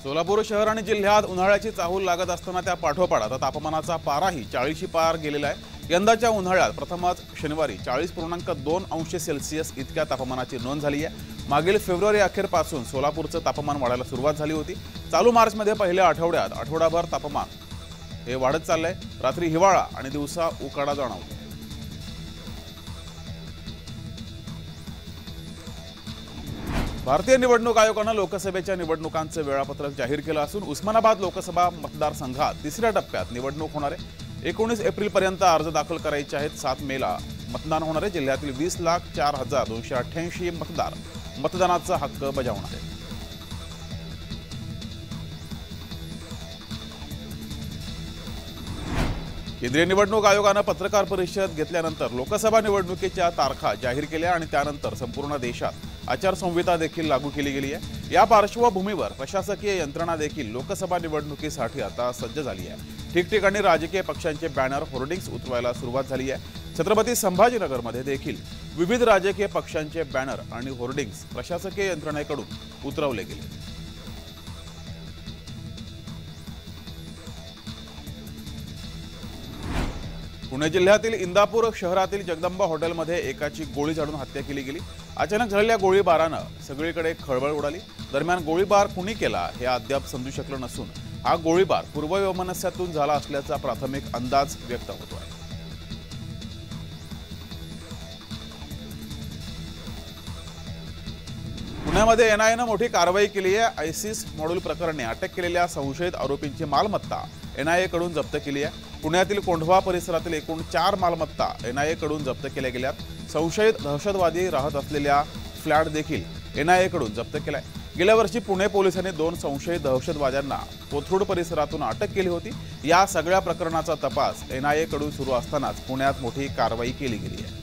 सोलापूर शहर आणि जिल्ह्यात उन्हाळ्याची चाहूल लागत असताना त्या पाठोपाठ आता तापमानाचा पाराही 40शी पार गेलेला आहे। यंदाच्या उन्हाळ्यात प्रथमच शनिवारी 40.2 अंश सेल्सिअस इतक्या तापमानाची नोंद झाली आहे। मागील फेब्रुवारी अखेरपासून सोलापूरचं तापमान वाढायला सुरुवात झाली होती। चालू मार्चमध्ये पहिल्या आठवड्यात आठवडाभर तापमान हे वाढत चाललंय। रात्री हिवाळा आणि दिवसा उकाडा जाणवतो। भारतीय निवडणूक आयोगाने लोकसभेच्या निवडणुकांचे वेळापत्रक जाहीर केलं असून उस्मानाबाद लोकसभा मतदारसंघात तिसऱ्या टप्प्यात निवडणूक होणार आहे। 19 एप्रिलपर्यंत अर्ज दाखल करायचे आहेत। 7 मेला मतदान होणार आहे। जिल्ह्यातील 20,04,288 मतदार मतदानाचा हक्क बजावणार आहेत। केंद्रीय निवडणूक आयोगाने पत्रकार परिषद घेतल्यानंतर लोकसभा निवडणुकीच्या तारखा जाहीर केल्या आणि त्यानंतर संपूर्ण देशात आचारसंहिता देखील लागू केली गेली आहे। या पार्श्वभूमीवर प्रशासकीय यंत्रणा देखील लोकसभा निवडणुकीसाठी आता सज्ज झाली आहे। ठिकठिकाणी राजकीय पक्षांचे बॅनर होर्डिंग्स उतरवायला सुरुवात झाली आहे। छत्रपती संभाजीनगरमध्ये देखील विविध राजकीय पक्षांचे बॅनर आणि होर्डिंग्स प्रशासकीय यंत्रणेकडून उतरवले गेले। पुणे जिल्ह्यातील इंदापूर शहरातील जगदंबा हॉटेलमध्ये एकाची गोळी झाडून हत्या केली गेली। अचानक झालेल्या गोळीबारानं सगळीकडे खळबळ उडाली। दरम्यान गोळीबार कुणी केला हे अद्याप समजू शकलं नसून हा गोळीबार पूर्ववैमनस्यातून झाला असल्याचा प्राथमिक अंदाज व्यक्त होतो आहे। पुण्यामध्ये एनआयएनं मोठी कारवाई केली आहे। आयसिस मॉड्यूल प्रकरणी अटक केलेल्या संशयित आरोपींची मालमत्ता एनआयएकडून जप्त केली आहे। पुण्यातील कोंढवा परिसरातील एकूण 4 मालमत्ता एनआयएकडून जप्त केल्या गेल्यात। संशयित दहशतवादी राहत असलेल्या फ्लॅट देखील एनआयएकडून जप्त केलाय। गेल्या वर्षी पुणे पोलिसांनी 2 संशयित दहशतवाद्यांना कोथरूड परिसरातून अटक केली होती। या सगळ्या प्रकरणाचा तपास एनआयएकडून सुरू असतानाच पुण्यात मोठी कारवाई केली गेली आहे।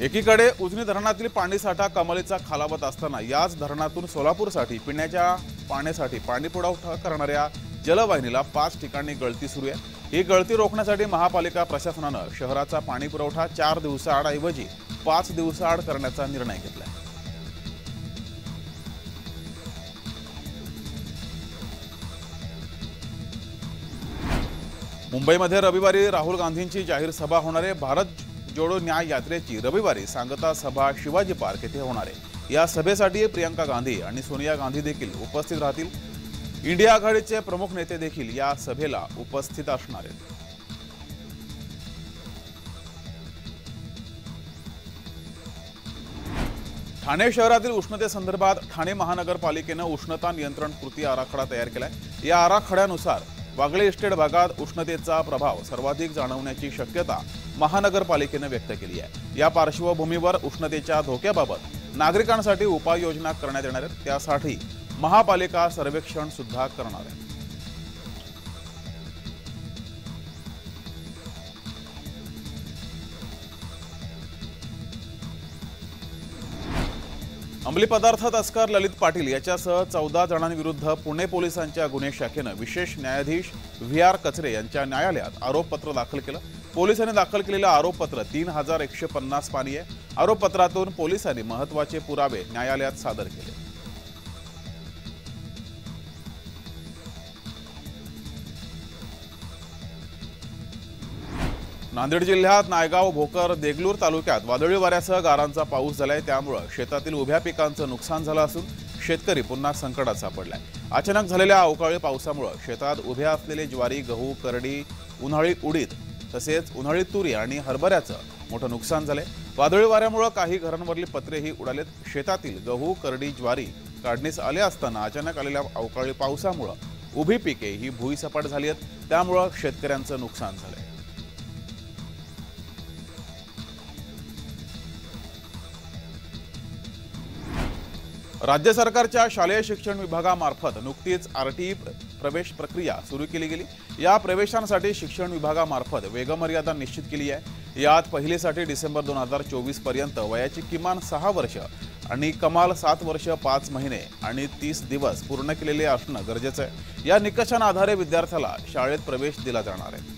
एकीकडे उजनी धरणातील पाणीसाठा कमालीचा खालावत असताना याच धरणातून सोलापूरसाठी पिण्याच्या पाण्यासाठी पाणी पुरवठा करणाऱ्या जलवाहिनीला 5 ठिकाणी गळती सुरू आहे। ही गळती रोखण्यासाठी महापालिका प्रशासनानं शहराचा पाणी पुरवठा 4 दिवसाआड ऐवजी 5 दिवसाआड करण्याचा निर्णय घेतला आहे। मुंबईमध्ये रविवारी राहुल गांधींची जाहीर सभा होणार आहे। भारत जोडो न्याय यात्रेची रविवारी सांगता सभा शिवाजी पार्क येथे होणार आहे। या सभेसाठी प्रियंका गांधी आणि सोनिया गांधी देखील उपस्थित राहतील। इंडिया आघाडीचे प्रमुख नेते देखील या सभेला उपस्थित असणार आहेत। ठाणे शहरातील उष्णतेसंदर्भात ठाणे महानगरपालिकेने उष्णता नियंत्रण कृती आराखडा तयार केलाय। या आराखड्यानुसार वागळे इस्टेट भागात उष्णतेचा प्रभाव सर्वाधिक जाणवण्याची शक्यता महानगरपालिकेने व्यक्त केली आहे। या पार्श्वभूमीवर उष्णतेच्या धोक्याबाबत नागरिकांसाठी उपाययोजना करण्यात येणार आहेत। त्यासाठी महापालिका सर्वेक्षण सुद्धा करणार आहे। अंमली पदार्थ तस्कर ललित पाटील याच्यासह 14 जणांविरुद्ध पुणे पोलिसांच्या गुन्हे शाखेनं विशेष न्यायाधीश व्ही.आर. कचरे यांच्या न्यायालयात आरोपपत्र दाखल केलं। पोलिसांनी दाखल केलेलं आरोपपत्र 3150 पानी आहे। आरोपपत्रातून पोलिसांनी महत्त्वाचे पुरावे न्यायालयात सादर केले। नांदेड जिल्ह्यात नायगाव, भोकर, देगलूर तालुक्यात वादळी वाऱ्यासह गारांचा पाऊस झालाय। त्यामुळे शेतातील उभ्या पिकांचं नुकसान झालं असून शेतकरी पुन्हा संकटात सापडलाय। अचानक झालेल्या अवकाळी पावसामुळे शेतात उभ्या असलेले ज्वारी, गहू, करडी, उन्हाळी उडीद तसेच उन्हाळी तुरी आणि हरभऱ्याचं मोठं नुकसान झालंय। वादळी वाऱ्यामुळे काही घरांवरली पत्रेही उडालेत। शेतातील गहू, करडी, ज्वारी काढणीस आले असताना अचानक आलेल्या अवकाळी पावसामुळे उभी पिके ही भुईसपाट झाली आहेत। त्यामुळे शेतकऱ्यांचं नुकसान झालंय। राज्य सरकारच्या शालेय शिक्षण विभागामार्फत नुकतीच आरटीई प्रवेश प्रक्रिया सुरू केली गेली। या प्रवेशांसाठी शिक्षण विभागामार्फत वेगमर्यादा निश्चित केली आहे। यात पहिलीसाठी डिसेंबर 2024 पर्यंत वयाची किमान 6 वर्ष आणि कमाल 7 वर्ष 5 महिने आणि 30 दिवस पूर्ण केलेले असणं गरजेचं आहे। या निकषांच्या आधारे विद्यार्थ्याला शाळेत प्रवेश दिला जाणार आहे।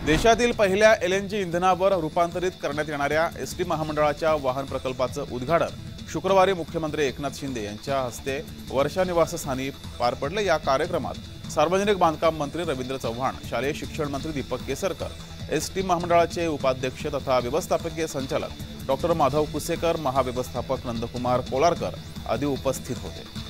देशातील पहिल्या LNG इंधनावर रूपांतरित करण्यात येणाऱ्या एसटी महामंडळाच्या वाहन प्रकल्पाचं उद्घाटन शुक्रवारी मुख्यमंत्री एकनाथ शिंदे यांच्या हस्ते वर्षा निवासस्थानी पार पडले। या कार्यक्रमात सार्वजनिक बांधकाम मंत्री रवींद्र चव्हाण, शालेय शिक्षण मंत्री दीपक केसरकर, एसटी महामंडळाचे उपाध्यक्ष तथा व्यवस्थापकीय संचालक डॉक्टर माधव कुसेकर, महाव्यवस्थापक नंदकुमार कोलारकर आदी उपस्थित होते।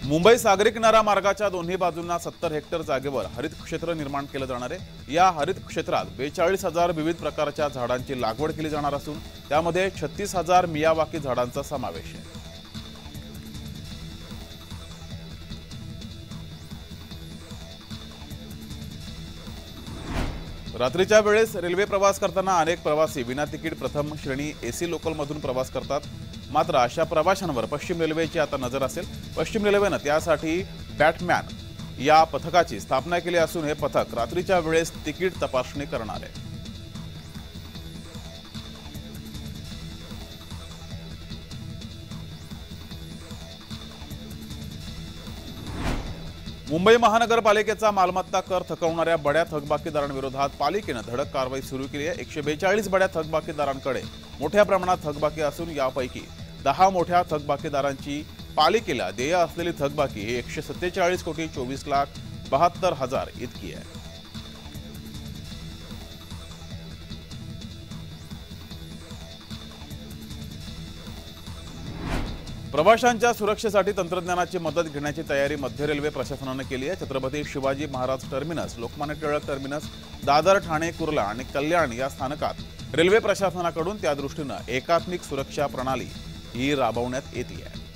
मुंबई सागरी किनारा मार्गाच्या दोन्ही बाजूंना 70 हेक्टर जागेवर हरित क्षेत्र निर्माण केलं जाणार आहे। या हरित क्षेत्रात 42,000 विविध प्रकारच्या झाडांची लागवड केली जाणार असून त्यामध्ये 36,000 मियावाकी झाडांचा समावेश आहे। रात्रीच्या वेळेस रेल्वे प्रवास करताना अनेक प्रवासी विना तिकीट प्रथम श्रेणी AC लोकलमधून प्रवास करतात। मात्र अशा प्रवाशांवर पश्चिम रेल्वेची आता नजर असेल। पश्चिम रेल्वेनं त्यासाठी बॅटमॅन या पथकाची स्थापना केली असून हे पथक रात्रीच्या वेळेस तिकीट तपासणी करणार आहे। मुंबई महानगरपालिकेचा मालमत्ता कर थकवणाऱ्या बड्या थकबाकीदारांविरोधात पालिकेनं धडक कारवाई सुरू केली आहे। 142 बड्या थकबाकीदारांकडे मोठ्या प्रमाणात थकबाकी असून यापैकी 10 मोठ्या थकबाकीदारांची पालिकेला देय असलेली थकबाकी ही 147,24,72,000 इतकी आहे। प्रवाशांच्या सुरक्षेसाठी तंत्रज्ञानाची मदत घेण्याची तयारी मध्य रेल्वे प्रशासनाने केली आहे। छत्रपती शिवाजी महाराज टर्मिनस, लोकमान्य टिळक टर्मिनस, दादर, ठाणे, कुर्ला आणि कल्याण या स्थानकात रेल्वे प्रशासनाकडून त्या दृष्टीने एकात्मिक सुरक्षा प्रणाली ही राबवण्यात येते आहे।